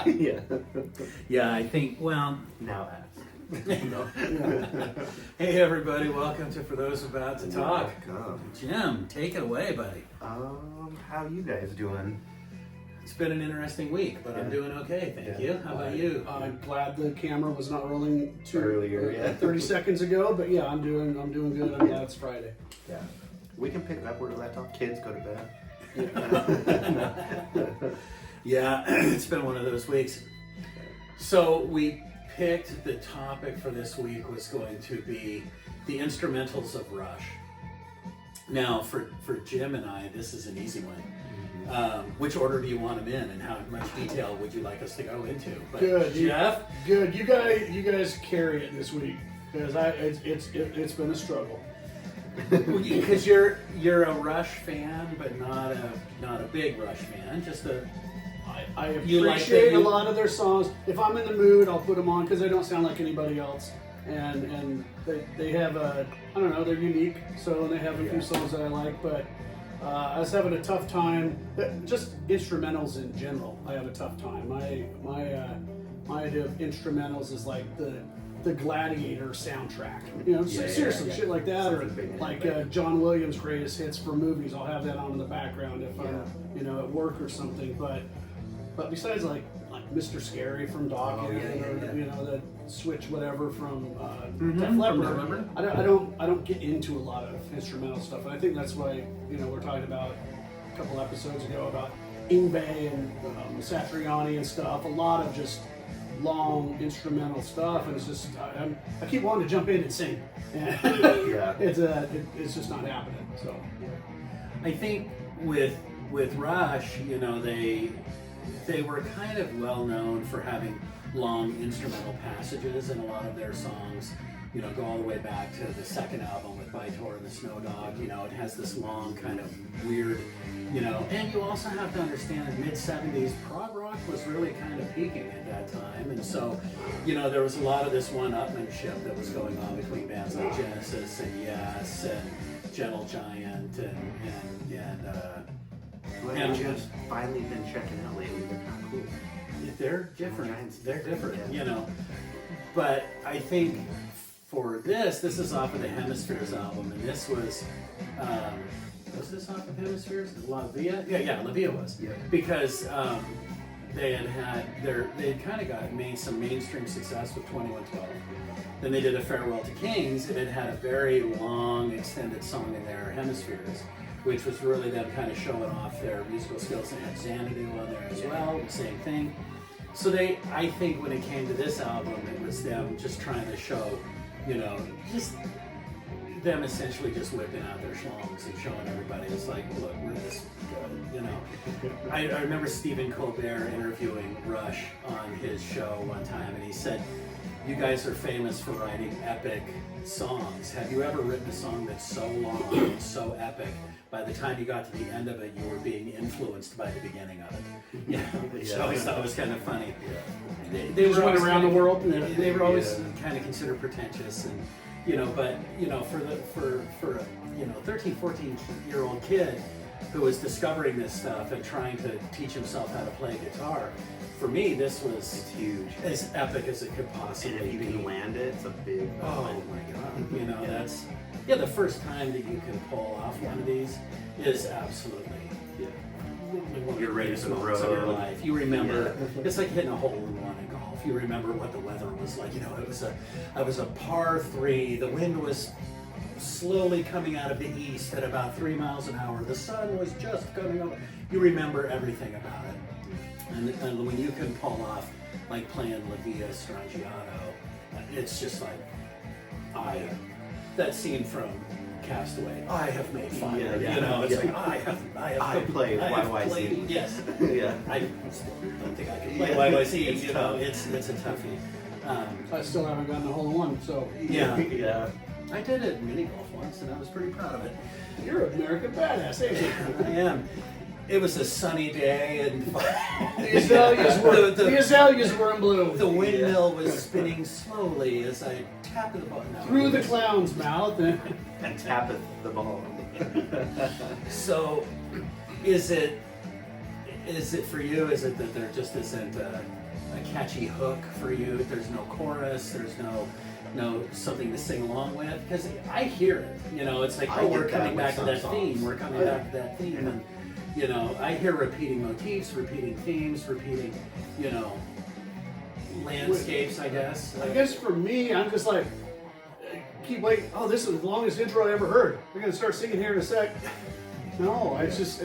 Yeah. Yeah, I think, well, Now ask. no. Hey everybody, welcome to For Those About to Talk. Welcome. Jim, take it away, buddy. How you guys doing? It's been an interesting week, but I'm doing okay, thank you. How about you? I'm glad the camera was not rolling too Earlier, 30 seconds ago, but yeah, I'm doing good. I'm glad it's Friday. Yeah. We can pick up where the laptop kids go to bed. Yeah, it's been one of those weeks. So we picked the topic for this week was going to be the instrumentals of Rush. Now, for Jim and I, this is an easy one. Which order do you want them in, and how much detail would you like us to go into? But Good, Jeff. Good. You guys carry it this week because it's been a struggle. Because you're a Rush fan, but not a big Rush fan. Just a I You like appreciate that a you- lot of their songs. If I'm in the mood, I'll put them on because they don't sound like anybody else, and they have a they're unique. So they have a few songs that I like, but. I was having a tough time. Just instrumentals in general, I have a tough time. My idea of instrumentals is like the Gladiator soundtrack. You know, seriously, shit like that, or like John Williams' greatest hits for movies. I'll have that on in the background if I'm at work or something. But besides like Mr. Scary from Dawkins, or the Switch whatever from Def Leppard, I don't get into a lot of instrumental stuff, and I think that's why we're talking about a couple episodes ago about Yngwie and Satriani and stuff. A lot of just long instrumental stuff, and it's just I keep wanting to jump in and sing. It's just not happening. So I think with Rush, they were kind of well known for having long instrumental passages in a lot of their songs. Go all the way back to the second album with Vitor and the Snow Dog. It has this long kind of weird, and you also have to understand in mid-70s, prog rock was really kind of peaking at that time. And so, there was a lot of this one-upmanship that was going on between bands like Genesis and Yes and Gentle Giant I've just finally been checking out lately. They're kind of cool. They're different. They're different, But I think for this is off of the Hemispheres album, and this was this off of Hemispheres? La Via? Yeah, La Via was. Yeah. Because they had kind of made some mainstream success with 2112. Then they did a Farewell to Kings, and it had a very long, extended song in there, Hemispheres, which was really them kind of showing off their musical skills. They had Xanadu on there as well, same thing. So I think when it came to this album, it was them just trying to show, just them essentially just whipping out their schlongs and showing everybody, it's like, look, we're this good, I remember Stephen Colbert interviewing Rush on his show one time, and he said, you guys are famous for writing epic songs. Have you ever written a song that's so long and so epic, by the time you got to the end of it, you were being influenced by the beginning of it? Which I always thought was kind of funny. They just went around the world. They were always kind of considered pretentious, and but for a 13, 14-year-old kid who was discovering this stuff and trying to teach himself how to play guitar, for me, this was huge, as epic as it could possibly and if you be. can land it, it's a big. Oh my God! That's the first time that you can pull off one of these is absolutely one of You're the ready greatest for the moments of your road. life. You remember it's like hitting a hole in one in golf. You remember what the weather was like. It was a par 3. The wind was slowly coming out of the east at about 3 miles an hour. The sun was just coming up. You remember everything about it. And when you can pull off, like playing La Via Strangiato, it's just like, that scene from Castaway, I have made fire. It's like, I played YYZ. Yes. Yeah. I don't think I can play YYZ. It's a toughie. I still haven't gotten a hole in one, so Yeah. I did it mini golf once, and I was pretty proud of it. you're an American badass, ain't you? I am. It was a sunny day, and The azaleas were in bloom. the windmill was spinning slowly as I tapped the button. Through the clown's mouth. And tappeth the ball. So, is it for you? Is it that there just isn't a catchy hook for you. There's no chorus. There's no something to sing along with, because I hear it. You know, it's like, I oh, get we're that coming with back to some that songs. theme. We're coming back to that theme, and you know, I hear repeating motifs, repeating themes, repeating, you know, landscapes. I guess. I guess for me, I'm just like, keep waiting. Oh, this is the longest intro I ever heard. We're gonna start singing here in a sec. No, it's just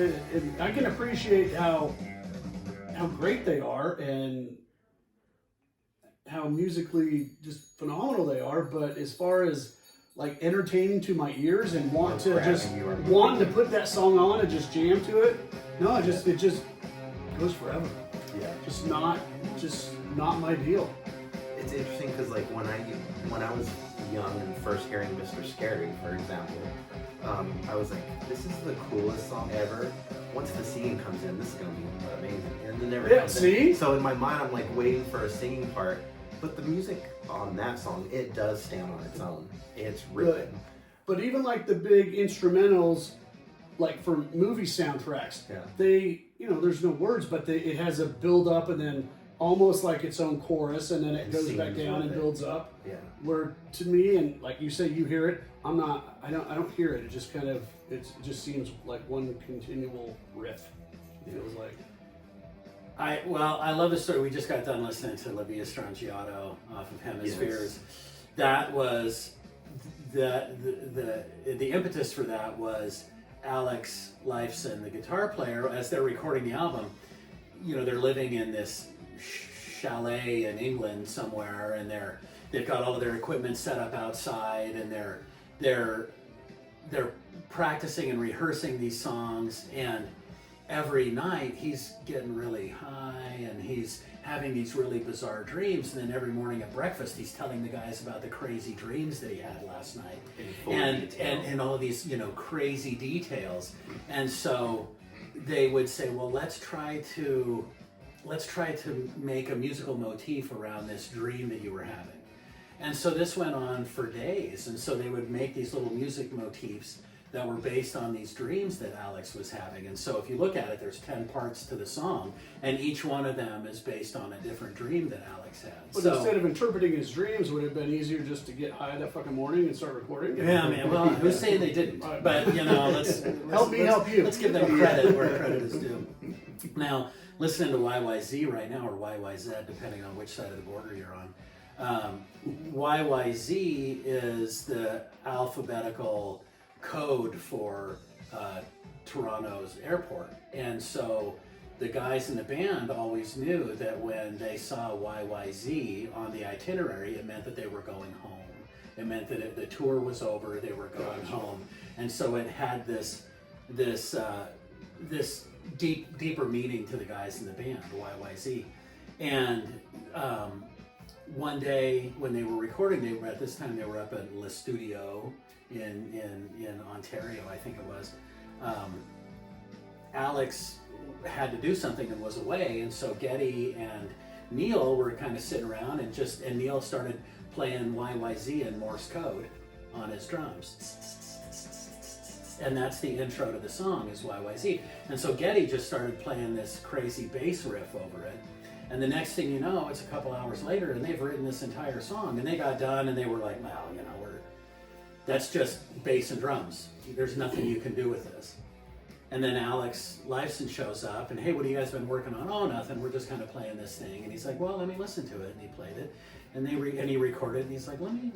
I can appreciate how great they are and how musically just phenomenal they are. But as far as like entertaining to my ears and want to put that song on and just jam to it, no, it just goes forever. Yeah. Just not my deal. It's interesting because like when I was young and first hearing Mr. Scary, for example, I was like, this is the coolest song ever. Once the singing comes in, this is gonna be amazing. And then never comes see? in. So in my mind, I'm like waiting for a singing part. But the music on that song, it does stand on its own. It's written. But even like the big instrumentals, like for movie soundtracks, they, you know, there's no words, but it has a build up and then almost like its own chorus, and then it goes back down and builds up. Yeah. Where to me, and like you say, you hear it. I don't hear it. It just kind of, it just seems like one continual riff. It feels like. I love the story. We just got done listening to Livia Strangiato off of Hemispheres. Yes. That was the impetus for that was Alex Lifeson, the guitar player, as they're recording the album. You know, they're living in this chalet in England somewhere, and they've got all of their equipment set up outside, and they're practicing and rehearsing these songs, and every night he's getting really high and he's having these really bizarre dreams, and then every morning at breakfast he's telling the guys about the crazy dreams that he had last night and all of these, you know, crazy details. And so they would say, well, let's try to make a musical motif around this dream that you were having. And so this went on for days, and so they would make these little music motifs that were based on these dreams that Alex was having. And so if you look at it, there's 10 parts to the song, and each one of them is based on a different dream that Alex had. But so, instead of interpreting his dreams, would it have been easier just to get high that fucking morning and start recording? Yeah, man. Well, who's saying they didn't? But you know, let's help you. Let's give them credit where credit is due. Now, listening to YYZ right now, or YYZ, depending on which side of the border you're on. YYZ is the alphabetical code for Toronto's airport, and so the guys in the band always knew that when they saw YYZ on the itinerary, it meant that they were going home. It meant that the tour was over, they were going home, and so it had this deeper meaning to the guys in the band, YYZ. And one day when they were recording, they were up at Le Studio in Ontario, I think it was. Alex had to do something and was away, and so Geddy and Neil were kind of sitting around, and Neil started playing YYZ in Morse code on his drums. And that's the intro to the song, is YYZ. And so Geddy just started playing this crazy bass riff over it. And the next thing you know, it's a couple hours later, and they've written this entire song. And they got done, and they were like, well, you know, that's just bass and drums. There's nothing you can do with this. And then Alex Lifeson shows up, and hey, what have you guys been working on? Oh, nothing. We're just kind of playing this thing. And he's like, well, let me listen to it. And he played it, and he recorded it. And he's like, let me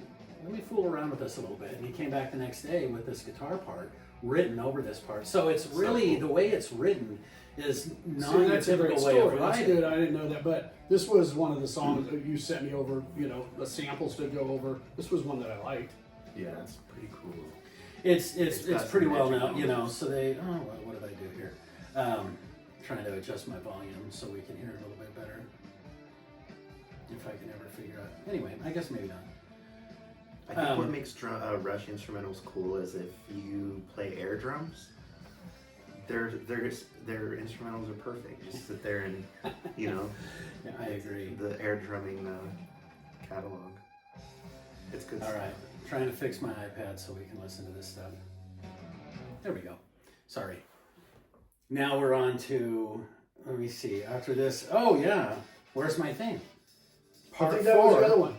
fool around with this a little bit. And he came back the next day with this guitar part written over this part. So it's really, the way it's written is not a typical way of writing. That's good. I didn't know that, but this was one of the songs that you sent me over. You know, the samples to go over. This was one that I liked. Yeah, it's pretty cool. It's pretty well known, you know. So what did I do here? Trying to adjust my volume so we can hear it a little bit better. If I can ever figure out. Anyway, I guess maybe not. I think what makes Rush instrumentals cool is if you play air drums, their instrumentals are perfect. Just sit there and, you know. Yeah, I agree. The air drumming catalog. It's good. All right. Trying to fix my iPad so we can listen to this stuff. There we go. Sorry. Now we're on to, let me see, after this. Oh, yeah. Where's My Thing? I Part think that was the 4, other one.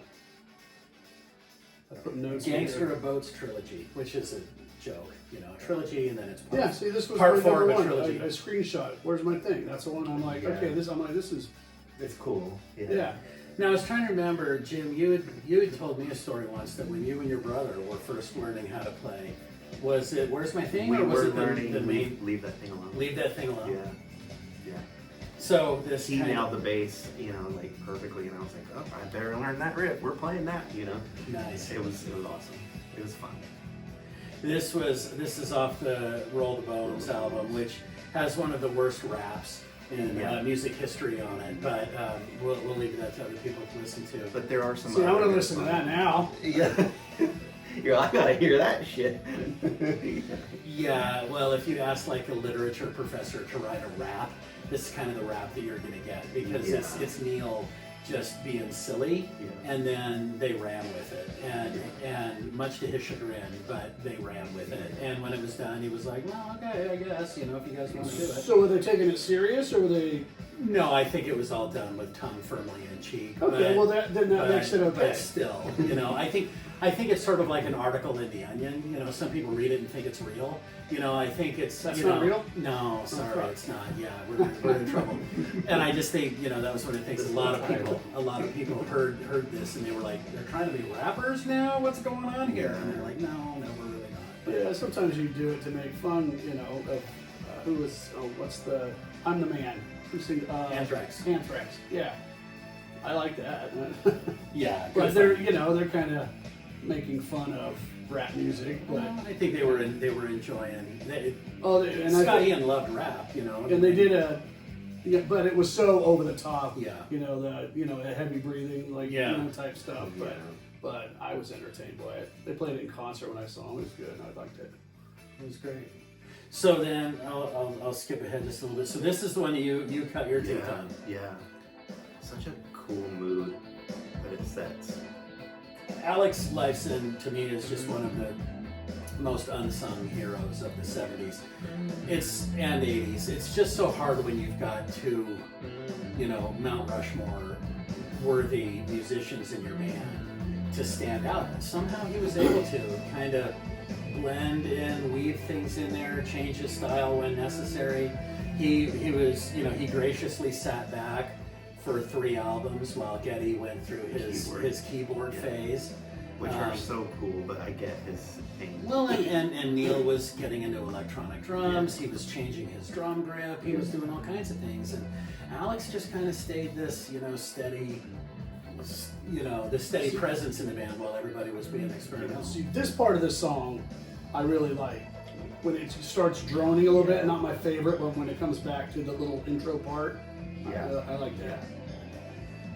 I put notes in Gangster here. of Boats trilogy, which is a joke, you know, trilogy, and then it's part. Yeah, see, this was Part my 4 number of a one. trilogy. I screenshot. Where's My Thing? That's the one. I'm like, Yeah. okay, this is. It's cool. Yeah. Now I was trying to remember, Jim. You had told me a story once that when you and your brother were first learning how to play, was it Where's My Thing, We or was were it learning the main leave that thing alone. Leave That Thing Alone? Yeah. So this He kind nailed of, the bass, you know, like perfectly, and I was like, oh, I better learn that riff. We're playing that, you know. nice. It was awesome. It was fun. This is off the Roll the Bones album, which has one of the worst raps in music history on it. But we'll leave that to other people to listen to. But there are some. See, I'm other gonna good listen to ones. that now. Yeah. You're like, I gotta hear that shit. Yeah, well, if you ask like a literature professor to write a rap, this is kind of the rap that you're gonna get because it's Neil just being silly, and then they ran with it, and much to his chagrin, but they ran with it. And when it was done, he was like, "Well, okay, I guess if you guys want to do it." So were they taking it serious, or were they? No, I think it was all done with tongue firmly in cheek. Okay, but- well then that makes it okay. But still, I think it's sort of like an article in The Onion. You know, some people read it and think it's real. I think it's That's you not know, real? No, sorry, fuck. it's not. Yeah, we're in trouble. And I just think that was one of the things. A lot of people heard this and they were like, they're trying to be rappers now. What's going on here? And they're like, no, we're really not. But Yeah, sometimes you do it to make fun, of who was. Oh, what's the? I'm the Man. Who sing? Anthrax. Anthrax. Yeah, I like that. Yeah, But good they're fun. they're kind of making fun of rap music, but Well, I think they were enjoying. and Ian loved rap, and they did but it was so over the top. Yeah. The heavy breathing type stuff. Yeah. But I was entertained by it. They played it in concert when I saw them. It was good. I liked it. It was great. So then I'll skip ahead just a little bit. So this is the one that you cut your teeth on. Yeah. Such a cool mood that it sets. Alex Lifeson to me is just one of the most unsung heroes of the 70s. And the 80s. It's just so hard when you've got two, Mount Rushmore worthy musicians in your band to stand out. And somehow he was able to kind of blend in, weave things in there, change his style when necessary. He was, he graciously sat back for 3 albums while Geddy went through his keyboard phase. Which are so cool, but I get his thing. Well, and Neil was getting into electronic drums. He was changing his drum grip. He was doing all kinds of things, and Alex just kind of stayed this, steady, the steady presence in the band while everybody was being experimental. See, this part of the song, I really like. When it starts droning a little bit, not my favorite, but when it comes back to the little intro part, I like that.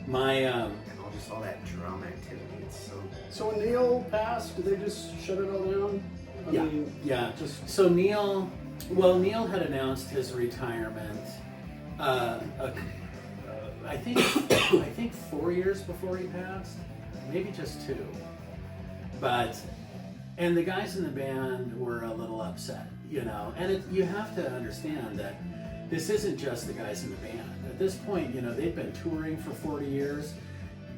And Just all that drum activity. It's so. So when Neil passed, did they just shut it all down? So Neil had announced his retirement. I think 4 years before he passed, maybe just 2. And the guys in the band were a little upset, And you have to understand that this isn't just the guys in the band. At this point, they've been touring for 40 years.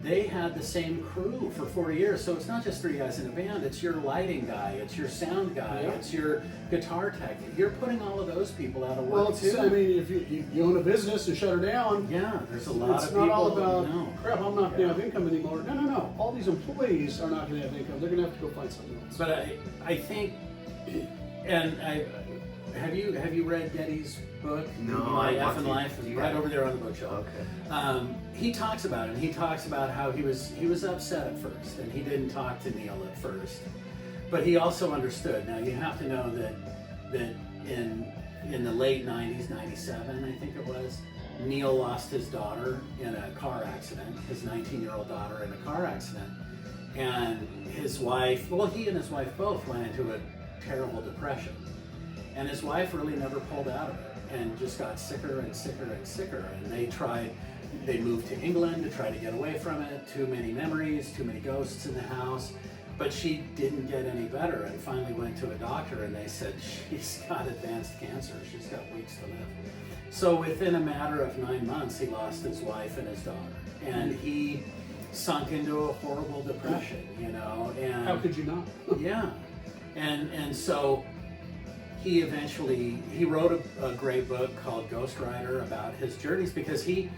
They had the same crew for 40 years, so it's not just 3 guys in a band. It's your lighting guy, it's your sound guy, it's your guitar tech. You're putting all of those people out of work Well, too. if you own a business and shut her down, Yeah, there's a lot it's of not people. all about No. crap. I'm not going to have income anymore. No. All these employees are not going to have income. They're going to have to go find something else. But I think, have you read Geddy's book? No, My I want Effin' to. Life. It's right over there on the bookshelf. Okay. He talks about it. He talks about how he was upset at first, and he didn't talk to Neil at first, but he also understood. Now you have to know that in the late '90s, '97, I think it was, Neil lost his daughter in a car accident. His 19-year-old daughter in a car accident, and his wife. Well, he and his wife both went into a terrible depression, and his wife really never pulled out of it, and just got sicker and sicker and sicker. And they moved to England to try to get away from it. Too many memories, too many ghosts in the house. But she didn't get any better and finally went to a doctor and they said she's got advanced cancer. She's got weeks to live. So within a matter of 9 months, he lost his wife and his daughter. And he sunk into a horrible depression, you know. And How could you not? yeah. And so he wrote a great book called Ghost Rider about his journeys, because he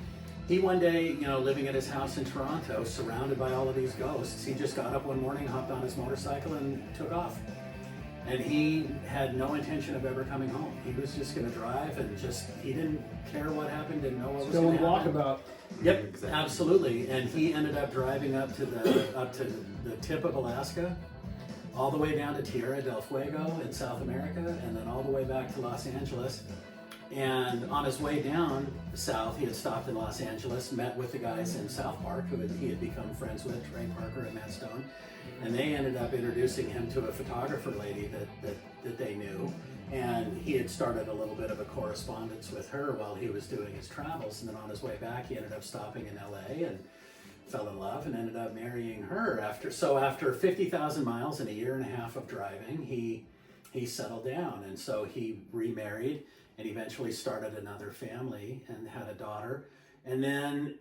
one day, you know, living at his house in Toronto, surrounded by all of these ghosts, he just got up one morning, hopped on his motorcycle, and took off. And he had no intention of ever coming home. He was just going to drive, and he didn't care what happened, didn't know what was going to happen. Walkabout. Yep, Exactly. absolutely. And he ended up driving up to the tip of Alaska, all the way down to Tierra del Fuego in South America, and then all the way back to Los Angeles. And on his way down south, he had stopped in Los Angeles, met with the guys in South Park who he had become friends with, Trey Parker and Matt Stone, and they ended up introducing him to a photographer lady that they knew. And he had started a little bit of a correspondence with her while he was doing his travels. And then on his way back, he ended up stopping in LA and fell in love and ended up marrying her. After 50,000 miles and a year and a half of driving, he settled down. And so he remarried and eventually started another family and had a daughter. And then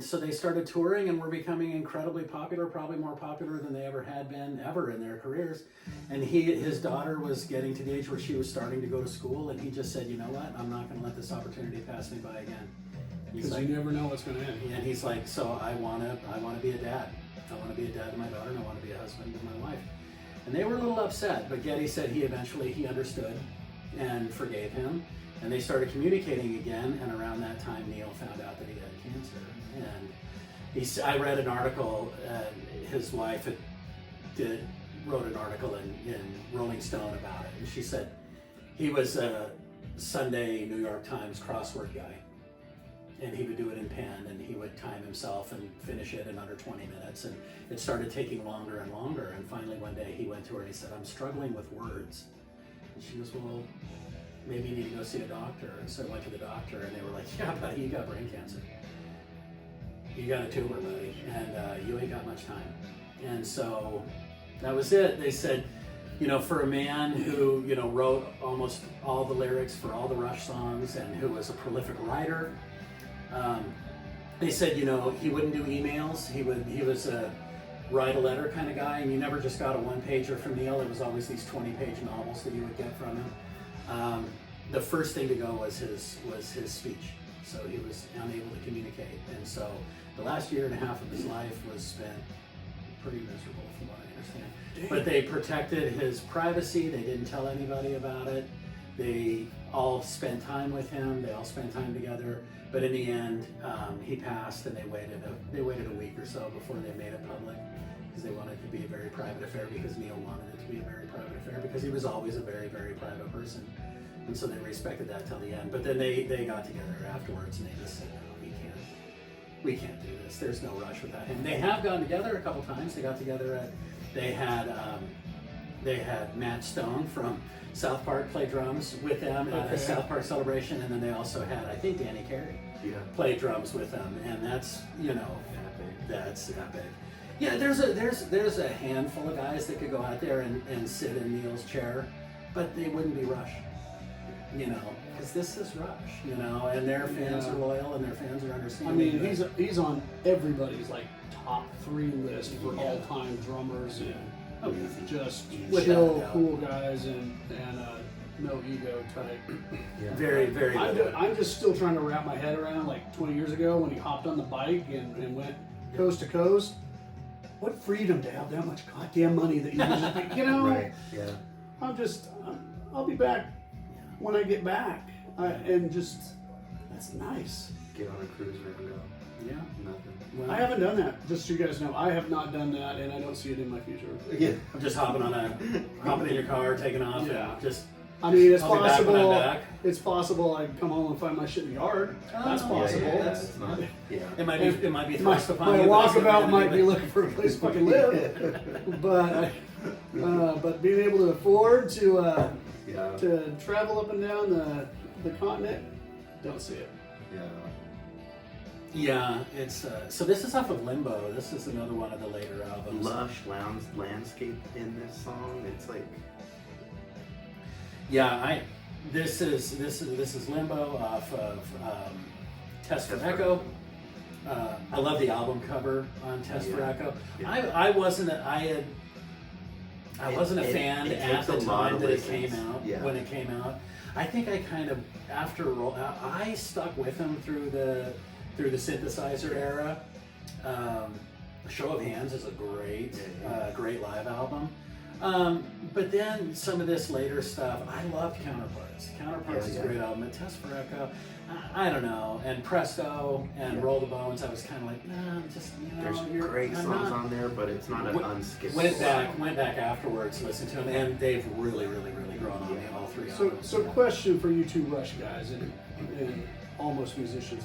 so they started touring and were becoming incredibly popular, probably more popular than they ever had been ever in their careers. And his daughter was getting to the age where she was starting to go to school, and he just said, you know what, I'm not going to let this opportunity pass me by again. Because you never know what's going to end. And he's like, so I want to be a dad. I want to be a dad to my daughter, and I want to be a husband to my wife. And they were a little upset, but Getty said he understood and forgave him. And they started communicating again, and around that time, Neil found out that he had cancer. And I read an article, his wife wrote an article in Rolling Stone about it, and she said he was a Sunday New York Times crossword guy. And he would do it in pen, and he would time himself and finish it in under 20 minutes. And it started taking longer and longer. And finally one day he went to her and he said, I'm struggling with words. And she goes, well, maybe you need to go see a doctor. And so I went to the doctor, and they were like, yeah, buddy, you got brain cancer. You got a tumor, buddy, and you ain't got much time. And so that was it. They said, you know, for a man who, you know, wrote almost all the lyrics for all the Rush songs and who was a prolific writer, they said, you know, he wouldn't do emails. He was a write a letter kind of guy, and you never just got a one-pager from Neil. It was always these 20-page novels that you would get from him. The first thing to go was his speech. So he was unable to communicate. And so the last year and a half of his life was spent pretty miserable, from what I understand. Damn. But they protected his privacy. They didn't tell anybody about it. They all spent time with him. They all spent time together. But in the end, he passed, and they waited a week or so before they made it public, because they wanted it to be a very private affair, because Neil wanted it to be a very private affair, because he was always a very, very private person. And so they respected that till the end. But then they got together afterwards, and they just said, no, we can't do this. There's no rush without him. They have gotten together a couple times. They got together they had Matt Stone from South Park play drums with them at a South Park celebration, and then they also had, I think, Danny Carey play drums with them, and that's, you know, that's epic. Yeah, there's a handful of guys that could go out there and sit in Neil's chair, but they wouldn't be Rush, you know, because this is Rush, you know, and their fans are loyal and their fans are I understanding. mean, he's on everybody's like top 3 list for all-time drummers and just Without chill, a doubt. cool guys and no ego type. Very, very good. I'm just still trying to wrap my head around, like 20 years ago when he hopped on the bike and went coast to coast. What freedom to have that much goddamn money that you just, you know? Right. Yeah. I'll be back when I get back, and just that's nice. Get on a cruiser and go. Yeah. Nothing. Well, I haven't done that. Just so you guys know, I have not done that, and I don't see it in my future. Yeah. I'm just hopping in your car, taking off, Yeah. and just. I mean, it's I'll be back when I'm possible. back. It's possible I can come home and find my shit in the yard. That's Oh, possible. Yeah, that's not. Yeah. It might be My thrust upon you. but it's walkabout not might gonna be looking for a place to fucking live, but being able to afford to travel up and down the continent, don't see it. Yeah. Yeah, it's so this is off of Limbo. This is another one of the later albums. Lush landscape in this song. It's like, Yeah, this is Limbo off of Test for Test for Echo. I love the album cover on Test for Yeah. Echo. Yeah. I wasn't a fan it at takes the a lot time of that it listens. came out. Yeah. When it came out, I think I kind of I stuck with him through the synthesizer era. Show of Hands is a great great live album. But then some of this later stuff, I loved Counterparts. Counterparts is a great album. And Test for Echo, I don't know. And Presto and Roll the Bones, I was kind of like, nah, just, there's great songs on there, but it's not an unskippable. Went back afterwards, listened to them, and they've really grown on me, all three albums. So question for you two Rush guys and almost musicians.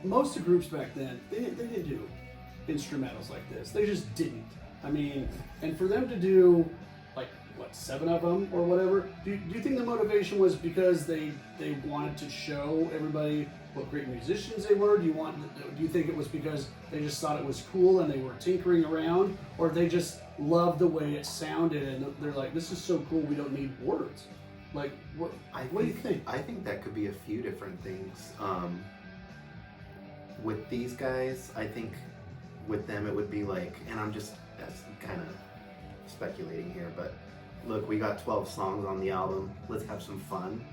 Most of the groups back then, they didn't do instrumentals like this. They just didn't. I mean, and for them to do like what, 7 of them or whatever, do you think the motivation was because they wanted to show everybody what great musicians they were? Do you think it was because they just thought it was cool and they were tinkering around, or they just loved the way it sounded and they're like, this is so cool, we don't need words? Like, what do you think? I think that could be a few different things. With these guys, I think with them it would be like, and that's kind of speculating here, but look, we got 12 songs on the album, let's have some fun,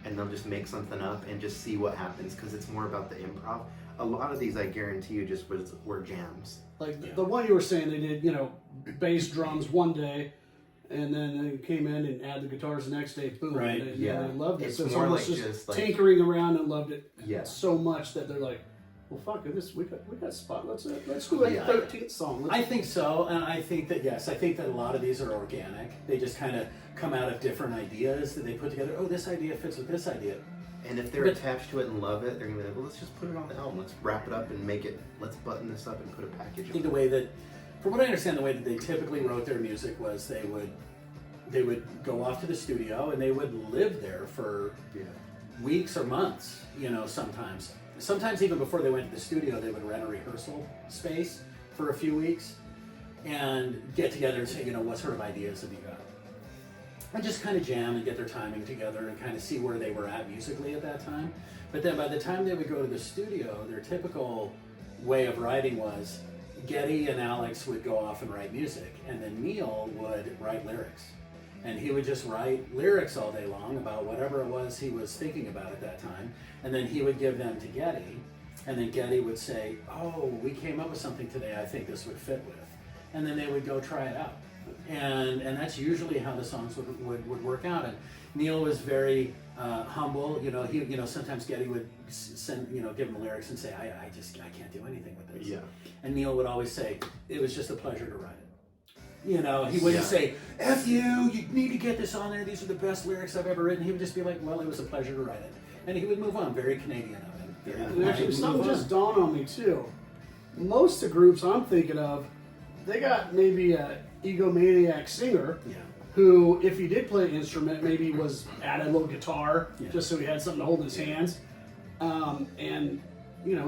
and they'll just make something up and just see what happens, because it's more about the improv. A lot of these, I guarantee you, just were jams. Like the one you were saying, they did, bass drums one day, and then they came in and add the guitars the next day, boom. Right. And Yeah. they loved it. It's So it's more almost like just just like, tinkering around and loved it Yeah. so much that they're like, well, fuck it, we got spot. Let's do a Yeah. 13th song. I think so, and I think that I think that a lot of these are organic. They just kind of come out of different ideas that they put together. Oh, this idea fits with this idea. and if they're But- attached to it and love it, they're gonna be like, well, let's just put it on the album, let's wrap it up and let's button this up and put a package I on think it. the way that, from what I understand, the way that they typically wrote their music was they would go off to the studio and they would live there for Yeah. weeks or months, sometimes. Sometimes even before they went to the studio, they would rent a rehearsal space for a few weeks and get together and say, what sort of ideas have you got? And just kind of jam and get their timing together and kind of see where they were at musically at that time. But then by the time they would go to the studio, their typical way of writing was Geddy and Alex would go off and write music, and then Neil would write lyrics. And he would just write lyrics all day long about whatever it was he was thinking about at that time. And then he would give them to Geddy. And then Geddy would say, oh, we came up with something today I think this would fit with. And then they would go try it out. And that's usually how the songs would work out. And Neil was very humble. He sometimes Geddy would send, give him the lyrics and say, I can't do anything with this. Yeah. And Neil would always say, it was just a pleasure to write it. He wouldn't say, F you need to get this on there, these are the best lyrics I've ever written. He would just be like, well, it was a pleasure to write it. And he would move on, very Canadian of him. Very And actually, move something on. just dawned on me too. Most of the groups I'm thinking of, they got maybe a egomaniac singer Yeah. who, if he did play an instrument, maybe was added a little guitar Yeah. just so he had something to hold in his hands. And in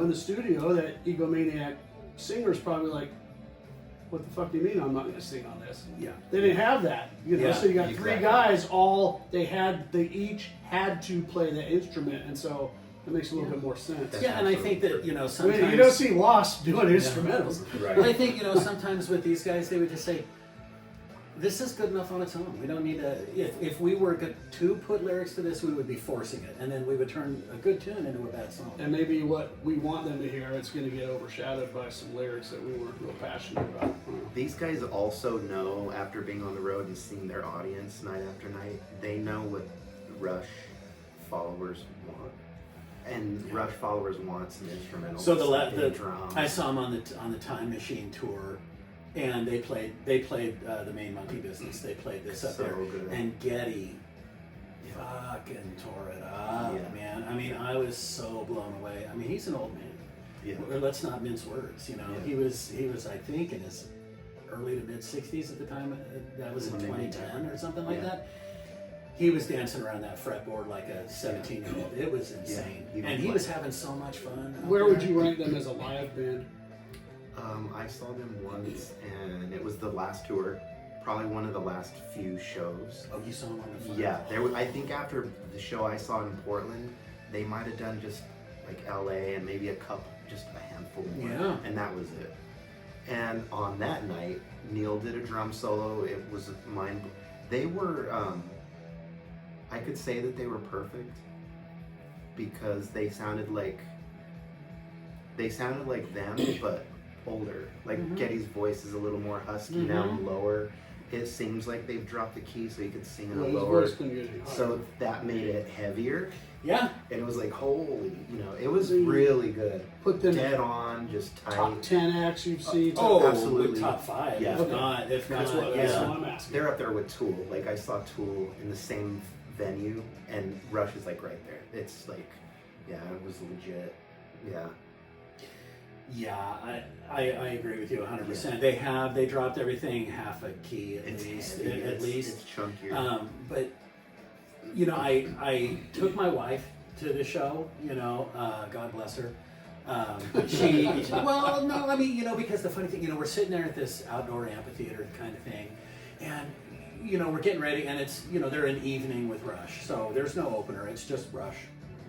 the studio, that egomaniac singer's probably like, what the fuck do you mean I'm not going to sing on this? Yeah. They didn't have that, Yeah, so you got three exactly. guys, they each had to play that instrument, and so it makes a little bit more sense. That's Yeah, and I think that, I mean, sometimes... you don't see Lost doing instrumentals. Well, I think, sometimes with these guys, they would just say, this is good enough on its own. We don't need to... If we were to put lyrics to this, we would be forcing it. And then we would turn a good tune into a bad song. And maybe what we want them to hear, it's going to get overshadowed by some lyrics that we weren't real passionate about. These guys also know, after being on the road and seeing their audience night after night, they know what Rush followers want. And Rush followers want some instrumentals. So and drums. I saw them on the Time Machine tour, and they played the Main Monkey Business. They played this up So there, good. and Geddy fucking tore it up, Yeah. man. I mean, I was so blown away. I mean, he's an old man. Yeah. Or let's not mince words. Yeah. He was I think in his early to mid 60s at the time. That was in Maybe. 2010 or something like Yeah. that. he was dancing around that fretboard like a 17-year-old. It was insane. Yeah, and he was having so much fun. Where would you rank them as a live band? I saw them once, and it was the last tour, probably one of the last few shows. Oh, you saw him on the phone? Yeah, I think after the show I saw in Portland, they might have done just like LA and maybe just a handful more. Yeah. And that was it. And on that night, Neil did a drum solo. It was they were, I could say that they were perfect because they sounded like them, but older. Like Geddy's voice is a little more husky now and lower. It seems like they've dropped the key so he could sing in a lower. So that made it heavier. Yeah. And it was like, holy, it was really good. Put them dead on, just tight. top 10 acts you've seen. Absolutely. Top 5. Yeah. If That's not, what I'm asking. They're up there with Tool. Like I saw Tool in the same venue, and Rush is like right there. It's like, yeah, it was legit. Yeah. Yeah, I agree with you 100%. They dropped everything half a key at least. It's chunkier. But I took my wife to the show. God bless her. Because the funny thing, we're sitting there at this outdoor amphitheater kind of thing, and we're getting ready, and it's they're an evening with Rush, so there's no opener. It's just Rush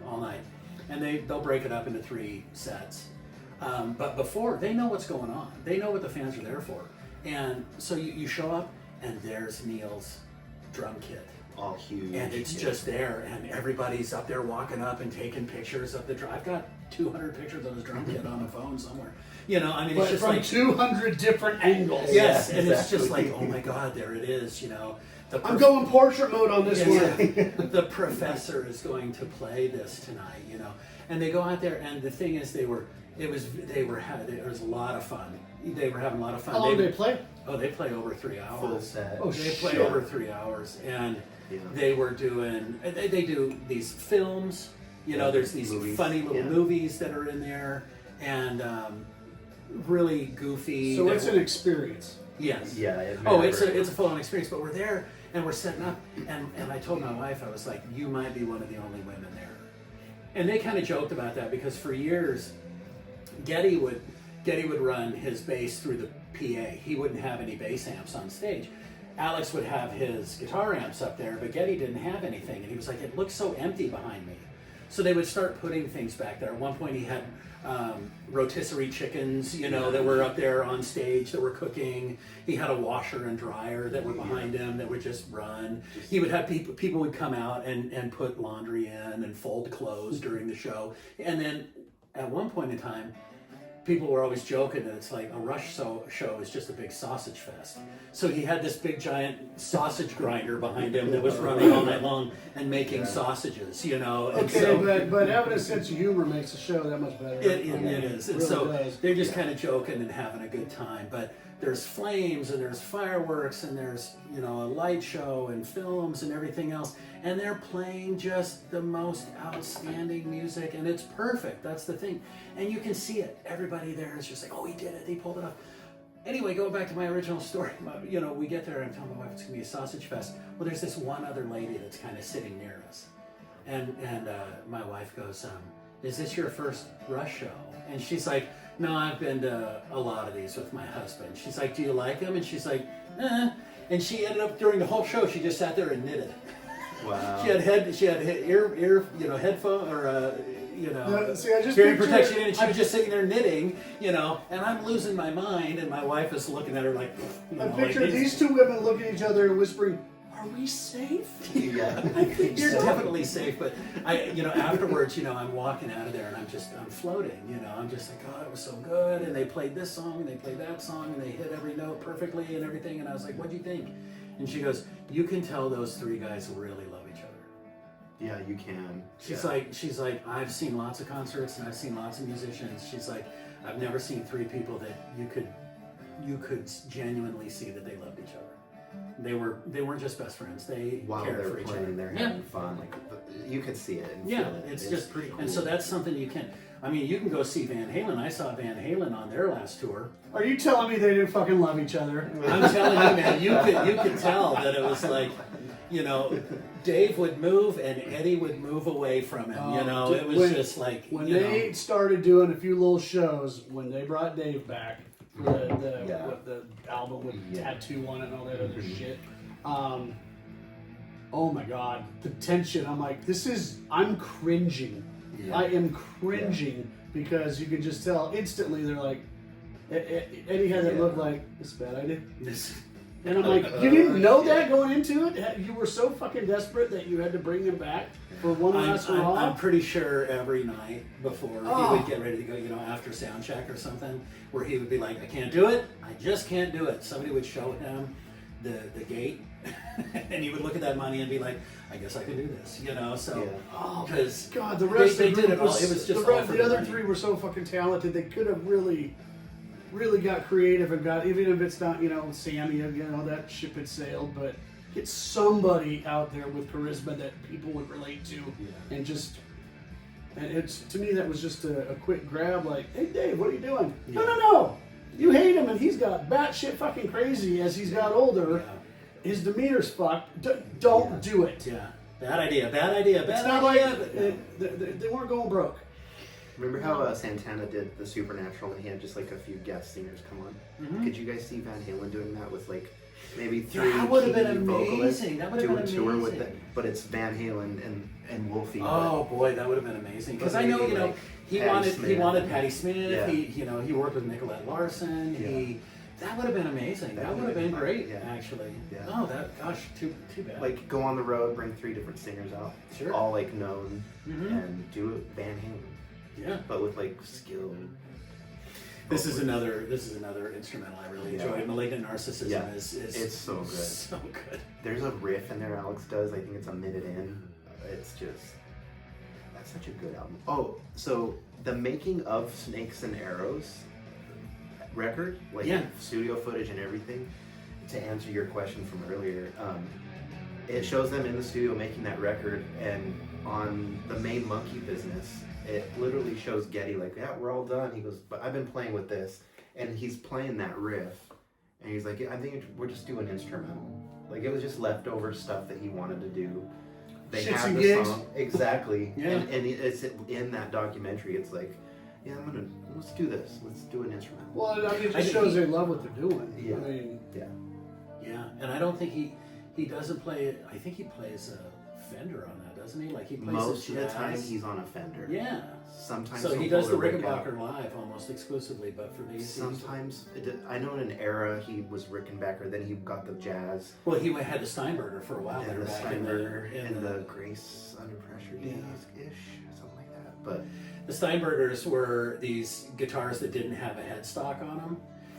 all night, and they'll break it up into 3 sets. But before, they know what's going on. They know what the fans are there for. And so you show up, and there's Neil's drum kit. All huge. And it's just there, and everybody's up there walking up and taking pictures of the drum. I've got 200 pictures of his drum kit on the phone somewhere. But it's just from like 200 different angles. Yes, Yeah, and exactly. it's just like, oh my God, there it is, I'm going portrait mode on this one. The professor is going to play this tonight, And they go out there, and the thing is, it was a lot of fun. They were having a lot of fun. How long did they play? Oh, they play over 3 hours. Full set. Oh, They play shit. over 3 hours, and they were doing. They do these films. There's these Movies. funny little movies that are in there, and really goofy. So it's an experience. Yes. Yeah. It's a full-on experience. But we're there, and we're setting up, and I told my wife, I was like, you might be one of the only women there. And they kind of joked about that because for years, Geddy would run his bass through the PA. He wouldn't have any bass amps on stage. Alex would have his guitar amps up there, but Geddy didn't have anything. And he was like, it looks so empty behind me. So they would start putting things back there. At one point he had rotisserie chickens, that were up there on stage that were cooking. He had a washer and dryer that were behind him that would just run. He would have people would come out and put laundry in and fold clothes during the show. And then at one point in time, people were always joking that it's like a Rush show is just a big sausage fest. So he had this big giant sausage grinder behind him that was running all night long and making sausages, And Okay, so, but having a sense of humor makes the show that much better. it is. And Really so does. they're just kind of joking and having a good time. But there's flames and there's fireworks and there's, a light show and films and everything else. And they're playing just the most outstanding music, and it's perfect. That's the thing. And you can see it. Everybody there is just like, oh, he did it. He pulled it off. Anyway, going back to my original story, we get there and I'm telling my wife it's going to be a sausage fest. Well, there's this one other lady that's kind of sitting near us. And my wife goes, is this your first Rush show? And she's like, no, I've been to a lot of these with my husband. She's like, do you like them? And she's like, And she ended up, during the whole show, she just sat there and knitted. Wow. She had headphone or See, I just hearing picture- protection in, and she was just sitting there knitting, and I'm losing my mind, and my wife is looking at her like, I picture these two women looking at each other and whispering, "Are we safe?" Yeah. I think You're so. definitely safe, but afterwards, I'm walking out of there and I'm floating, I'm just like, oh, it was so good, and they played this song, and they played that song, and they hit every note perfectly and everything, and I was like, what'd you think? And she goes, you can tell those 3 guys really love each other. Yeah, you can. She's like, I've seen lots of concerts and I've seen lots of musicians. She's like, I've never seen 3 people that you could genuinely see that they loved each other. They weren't just best friends. They While cared they're for each playing, other. they're having fun. Like you can see it. And Yeah, feel it. it's just pretty cool. And so that's something you can. You can go see Van Halen. I saw Van Halen on their last tour. Are you telling me they didn't fucking love each other? I'm telling you, man, you could tell that it was like, you know, Dave would move and Eddie would move away from him. You know, it was just like when you they know. started doing a few little shows. When they brought Dave back for the album with tattoo on it and all that other shit. Oh my God, the tension! I'm like, I'm cringing. Yeah. I am cringing because you can just tell instantly. They're like, Eddie had that look like, it's a bad idea. And I'm like, you didn't know that going into it? You were so fucking desperate that you had to bring him back for one last hurrah? I'm pretty sure every night before he would get ready to go, you know, after sound check or something, where he would be like, I can't do it. I just can't do it. Somebody would show him the gate, and he would look at that money and be like, I guess I can do this, you know? So, because God, the rest they of the did group it all. It was just all for the other money. three were so fucking talented. They could have really got creative and got, even if it's not, you know, Sammy, you know, that ship had sailed, but get somebody out there with charisma that people would relate to, and just, and it's, to me, that was just a quick grab, like, hey Dave, what are you doing? No, you hate him, and he's got batshit fucking crazy as he's got older. His demeanor's fucked. Don't do it. Yeah, bad idea. It's not like they weren't going broke. Remember how Santana did the Supernatural and he had just like a few guest singers come on? Mm-hmm. Could you guys see Van Halen doing that with like maybe three That would have been key vocalists amazing. That would have been do a tour with amazing. it? But it's Van Halen and Wolfie. Oh boy, that would have been amazing. Because But I know, maybe, you know, like, he Patti wanted Smith. Patti Smith. Yeah. He worked with Nicolette Larson. That would have been amazing. That would have been great, yeah. actually. Yeah. Oh, too bad. Like go on the road, bring 3 different singers out, Sure. all like known, Mhm. and do it Van Halen, yeah. but with like skill. This is another instrumental I really enjoyed. Malignant Narcissism is it's so good. So good. There's a riff in there Alex does. I think it's a minute in. It's just that's such a good album. Oh, so the making of Snakes and Arrows record, like studio footage and everything. To answer your question from earlier, it shows them in the studio making that record, and on the main Monkey Business, it literally shows Geddy like, yeah, we're all done. He goes, but I've been playing with this, and he's playing that riff, and he's like, yeah, I think we're just doing instrumental. Like it was just leftover stuff that he wanted to do. They Shits have and the gigs. song exactly, Yeah. and it's in that documentary. It's like, yeah, let's do this. Let's do an instrumental. Well, I mean, it I just think shows they love what they're doing. Yeah. I mean, Yeah, and I don't think he doesn't play. I think he plays a Fender on that, doesn't he? Like he plays Most of his the time jazz. he's on a Fender. Yeah. Sometimes So he he'll does the pull Rick out. Rickenbacker live almost exclusively, but for these. Sometimes I know in an era he was Rickenbacker, then he got the jazz Well, he had the Steinberger for a while and there the back in Steinberger the, and the Grace Under Pressure days ish, something like that. But The Steinbergers were these guitars that didn't have a headstock on them,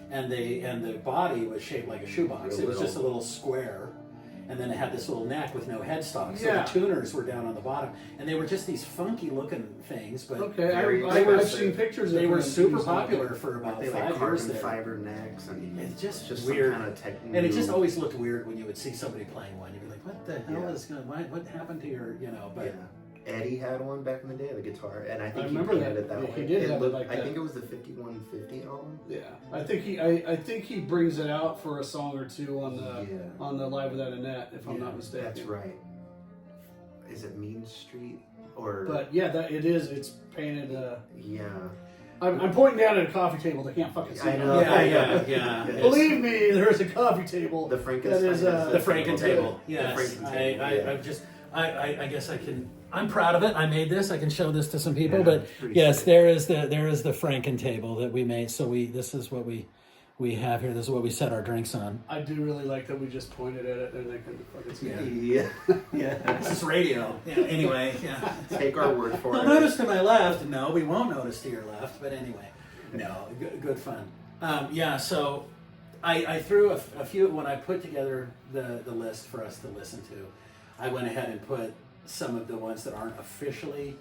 and the body was shaped like a shoebox. Real It was just a little. little square, and then it had this little neck with no headstock. So Yeah. the tuners were down on the bottom, and they were just these funky looking things. But okay, Very I've expensive. seen pictures. they of were them. super These, like, popular for about they 5 like years carbon there. fiber necks and It's just some weird. kind of technique. And it just always looked weird when you would see somebody playing one. You'd be like, "What the hell Yeah. is going? What happened to your, you know?" But yeah. Eddie had one back in the day, the guitar, and I think he remember painted that. it that Yeah, way. he did have it looked, like I that. think it was the 5150 album. Yeah, I think he brings it out for a song or two on the Live Without a Net, if I'm not mistaken. That's right. Is it Mean Street or? But yeah, it is. It's painted. Yeah. I'm pointing down at a coffee table. They can't fucking see. I me. know. yeah. Believe me, there's a coffee table. The Frankenstein. That is, The Franken table. Yes. Franken table, I guess I can. I'm proud of it. I made this. I can show this to some people. Yeah, but pretty yes, sick. there is the Franken table that we made. So this is what we have here. This is what we set our drinks on. I do really like that we just pointed at it and they couldn't fucking see it. Yeah. Yeah. This is radio. Yeah. Anyway. Yeah. Take our word for Well, it. notice to my left. No, we won't notice to your left. But anyway, no, good fun. So I threw a few when I put together the list for us to listen to. I went ahead and put some of the ones that aren't officially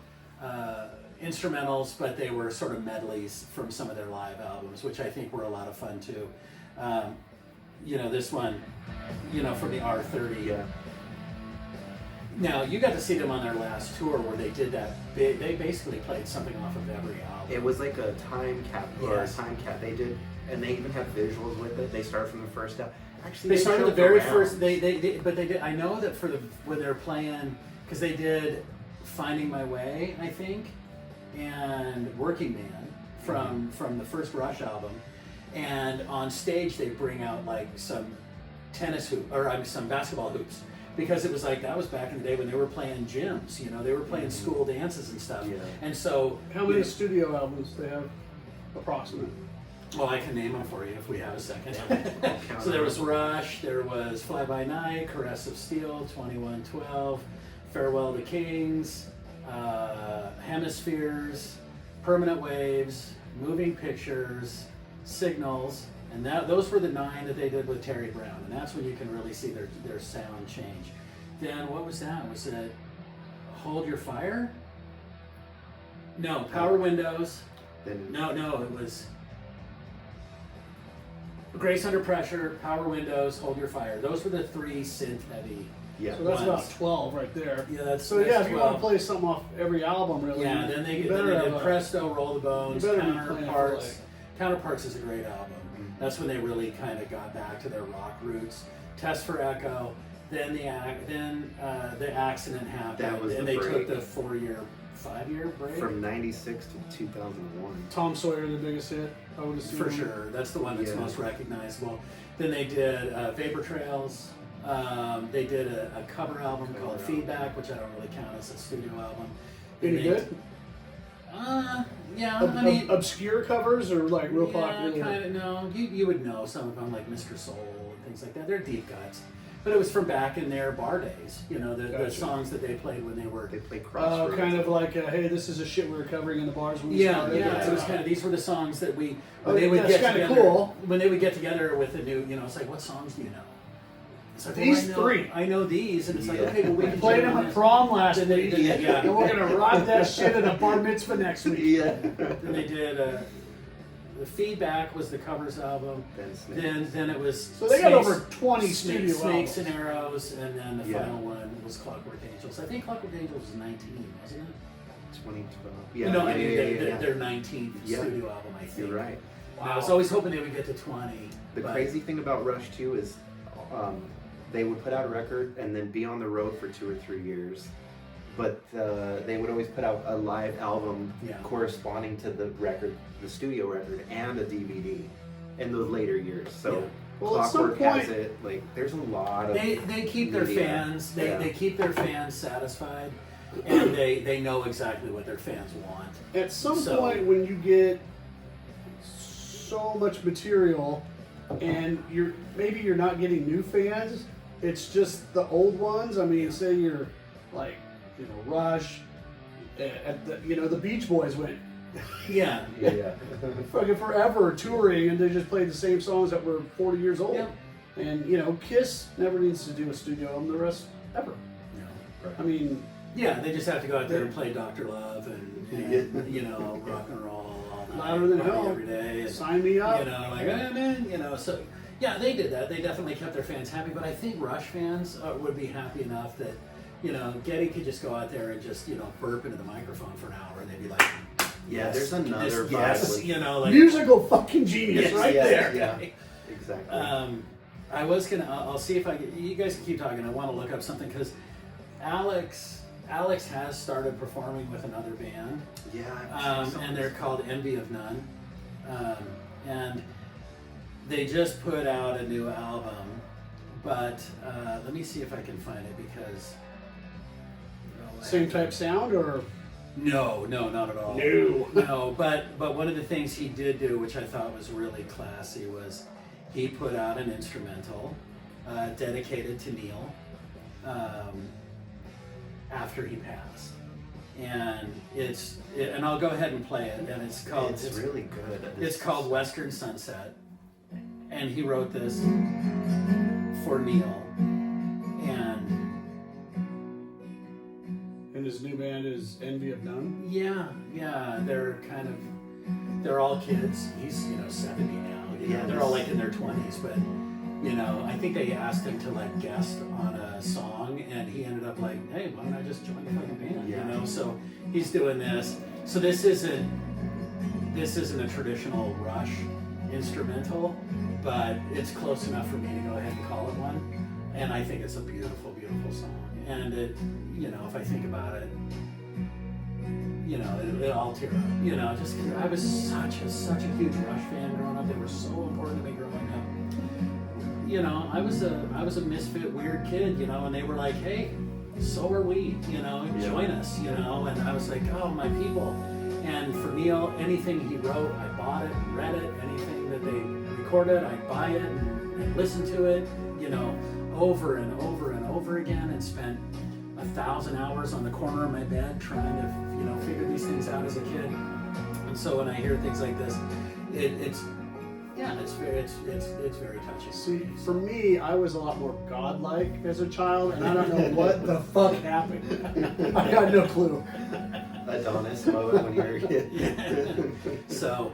instrumentals, but they were sort of medleys from some of their live albums, which I think were a lot of fun too. This one, from the R30. Yeah. Now you got to see them on their last tour where they did that. They basically played something off of every album. It was like a time cap or Yes. a time cap. They did, and they even have visuals with it. They started from the first album. Actually, They started the showed very around. first. But they did. I know that for the when they're playing, because they did "Finding My Way," I think, and "Working Man" from the first Rush album, and on stage they bring out like some tennis hoop or some basketball hoops. Because it was like that was back in the day when they were playing gyms, you know, they were playing school dances and stuff. Yeah. And so, How many studio albums they have? Approximate. well, I can name them for you if we have a second. Count So there them. was Rush, there was Fly By Night, Caress of Steel, 2112, Farewell to Kings, Hemispheres, Permanent Waves, Moving Pictures, Signals, and those were the 9 that they did with Terry Brown, and that's when you can really see their sound change. Then what was that? Was it Hold Your Fire? No, Power Windows. Then No, it was Grace Under Pressure, Power Windows, Hold Your Fire. Those were the 3 synth heavy. yeah, So that's Ones. about 12 right there. Yeah, that's So yeah, that's if you want 12. to play something off every album, really. Yeah, then they you better did have a- Presto, Roll the Bones, you better be playing for, Counterparts. like- Counterparts is a great album. That's when they really kind of got back to their rock roots. Test for Echo. Then the accident happened, That was and the they took break. the 5-year break. from '96 to 2001. Tom Sawyer, the biggest hit, I would assume. For sure, that's the one that's Yeah. most recognizable. Then they did Vapor Trails. They did a cover album called album. Feedback, which I don't really count as a studio album. Any They- good? Yeah, I mean, Obscure covers or like real yeah, popular? kind of. No, you would know some of them, like Mr. Soul and things like that. They're deep cuts, but it was from back in their bar days. You know, the Gotcha. songs that they played when they were. They played Crossroads. Kind of like, hey, this is a shit we were covering in the bars when we Yeah, started. yeah. That's It was it. kind of these were the songs that we Oh, when they would that's get kinda together. cool. When they would get together with a new, you know, it's like, what songs do you know? It's like, These well, I know, 3. I know these, and it's like, Yeah. okay, well, we We can played jam them on at this. prom last Then they week, did- yeah. and we're gonna rock that shit at a bar mitzvah next week. Yeah. Then they did the Feedback was the covers album. Ben Smith. Then it was So they got Snakes- over 20 studio Snakes albums. and Arrows, and then the Yeah. final one was Clockwork Angels. I think Clockwork Angels was 19, wasn't it? 2012. Yeah, No, yeah, I mean yeah. their 19th Yeah. studio album. I think. You're right. I was always hoping they would get to 20. The but- crazy thing about Rush too is they would put out a record and then be on the road for 2 or 3 years, but they would always put out a live album Yeah. corresponding to the record, the studio record, and a DVD in those later years. So Yeah. Well, at some Clockwork has point- it. Like there's a lot of They keep their media. fans Yeah. they keep their fans satisfied, and they know exactly what their fans want. At some So- point, when you get so much material, and you're not getting new fans, it's just the old ones. I mean, say you're like, Rush, the Beach Boys went Yeah. yeah. fucking forever touring, and they just played the same songs that were 40 years old. Yeah. And Kiss never needs to do a studio album. The rest ever. I mean, Yeah, they just have to go out there and play Dr. Love and Yeah. rock and roll all night, Louder than party hell. every day. And, sign me up. like, hey, man, so yeah, they did that. They definitely kept their fans happy, but I think Rush fans would be happy enough that, Geddy could just go out there and just, burp into the microphone for an hour, and they'd be like, Yeah, yes, there's another vibe yes, with- like Musical fucking genius Yes, right yeah, there. Yeah, exactly. I was gonna. I'll see if I can. You guys can keep talking. I want to look up something because Alex has started performing with another band, yeah, I've seen some and of they're this. called Envy of None, and they just put out a new album. But let me see if I can find it because Same type sound or No, not at all. No. No, but one of the things he did do, which I thought was really classy, was he put out an instrumental dedicated to Neil after he passed, and and I'll go ahead and play it. And it's called It's really good. it's called Western Sunset, and he wrote this for Neil, and his new band is Envy of None. yeah, they're all kids. He's 70 now. Yeah, They're all like in their 20s, but You know, I think they asked him to like guest on a song, and he ended up like, hey, why don't I just join the fucking band? Yeah. You know, so he's doing this. So this isn't a traditional Rush instrumental, but it's close enough for me to go ahead and call it one. And I think it's a beautiful, beautiful song. And it, you know, if I think about it, you know, I'll tear up. You know, just 'cause I was such a huge Rush fan growing up. They were so important to me growing up. You know, I was a misfit, weird kid. You know, and they were like, hey, so are we. You know, join us. You know, and I was like, oh, my people. And for Neil, anything he wrote, I bought it, read it. Anything that they recorded, I'd buy it and listen to it. You know, over and over and over again, and spent 1,000 hours on the corner of my bed trying to, you know, figure these things out as a kid. And so when I hear things like this, it's very touching. See, for me, I was a lot more godlike as a child, and I don't know what the fuck happened. I got no clue. Adonis mode when you're a kid. So,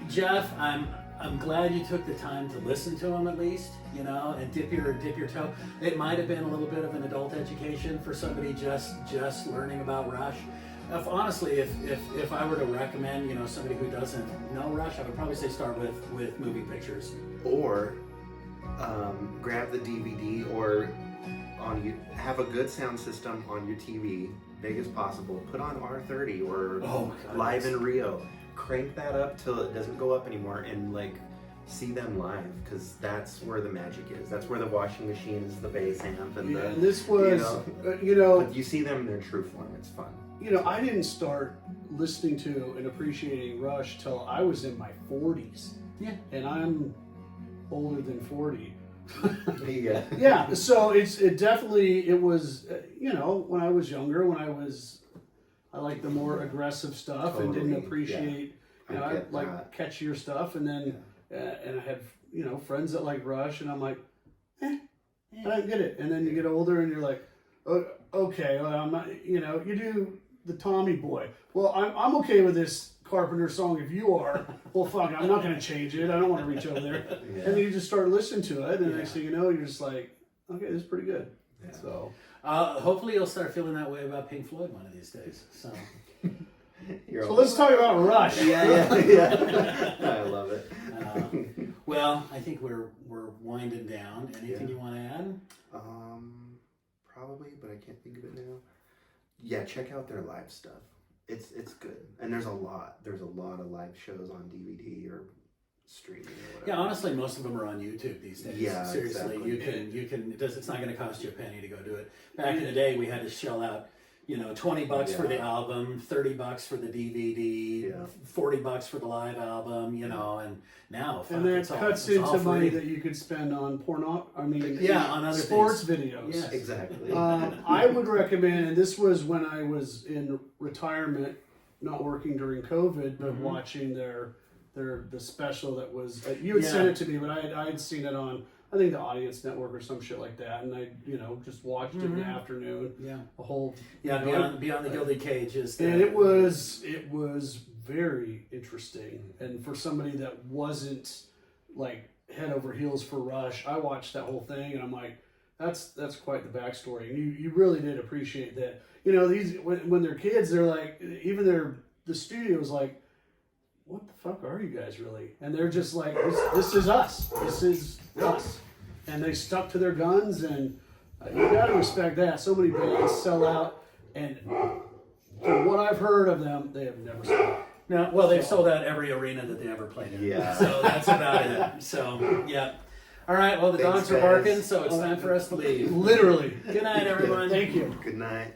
Jeff, I'm glad you took the time to listen to him at least, you know, and dip your toe. It might have been a little bit of an adult education for somebody just learning about Rush. Honestly, if I were to recommend, you know, somebody who doesn't know Rush, I would probably say start with moving pictures. Or grab the DVD, or have a good sound system on your TV, big as possible. Put on R30 or Live in Rio. Crank that up till it doesn't go up anymore, and like see them live, because that's where the magic is. That's where the washing machine is, the bass amp, and and this was, but you see them in their true form. It's fun. You know, I didn't start listening to and appreciating Rush till I was in my 40s. Yeah. And I'm older than 40. Yeah. Yeah, so it was, you know, when I was younger, I liked the more aggressive stuff and didn't appreciate, you know, I like catchier stuff, and then, and I had, you know, friends that like Rush, and I'm like, I don't get it. And then you get older and you're like, oh, okay, well, I'm not, you know, you do the Tommy Boy. Well, I'm okay with this Carpenter song if you are. Well, fuck, I'm not going to change it. I don't want to reach over there. Yeah. And then you just start listening to it, and the next thing you know, you're just like, okay, this is pretty good. Yeah. So hopefully you'll start feeling that way about Pink Floyd one of these days. So let's talk about Rush. Yeah. I love it. Well, I think we're winding down. Anything you want to add? Probably, but I can't think of it now. Yeah, check out their live stuff. It's good, and there's a lot of live shows on DVD or streaming or whatever. Yeah, honestly, most of them are on YouTube these days. Yeah, seriously, exactly. you can. It's not going to cost you a penny to go do it. Back in the day, we had to shell out, you know, $20 for the album, $30 for the DVD, $40 for the live album, you know, and now and that cuts into money that you could spend on on other sports videos. Yes, exactly. I would recommend, and this was when I was in retirement, not working during COVID, but watching the special that was you had sent it to me, but I had seen it on, I think, the Audience Network or some shit like that, and I, you know, just watched it in the afternoon. Yeah, a whole Beyond the Gilded Cage and it was very interesting. And for somebody that wasn't like head over heels for Rush, I watched that whole thing, and I'm like, that's quite the backstory. And you really did appreciate that. You know, these when they're kids, they're like, even the studio's like, what the fuck are you guys really? And they're just like, this is us. This is us. And they stuck to their guns, and you gotta respect that. So many bands sell out, and from what I've heard of them, they have never sold out. No, well, they've sold out every arena that they ever played in. Yeah. So that's about it. So, yeah. All right, well, the dogs are barking, so it's time for us to leave. Literally. Good night, everyone. Thank you. Good night.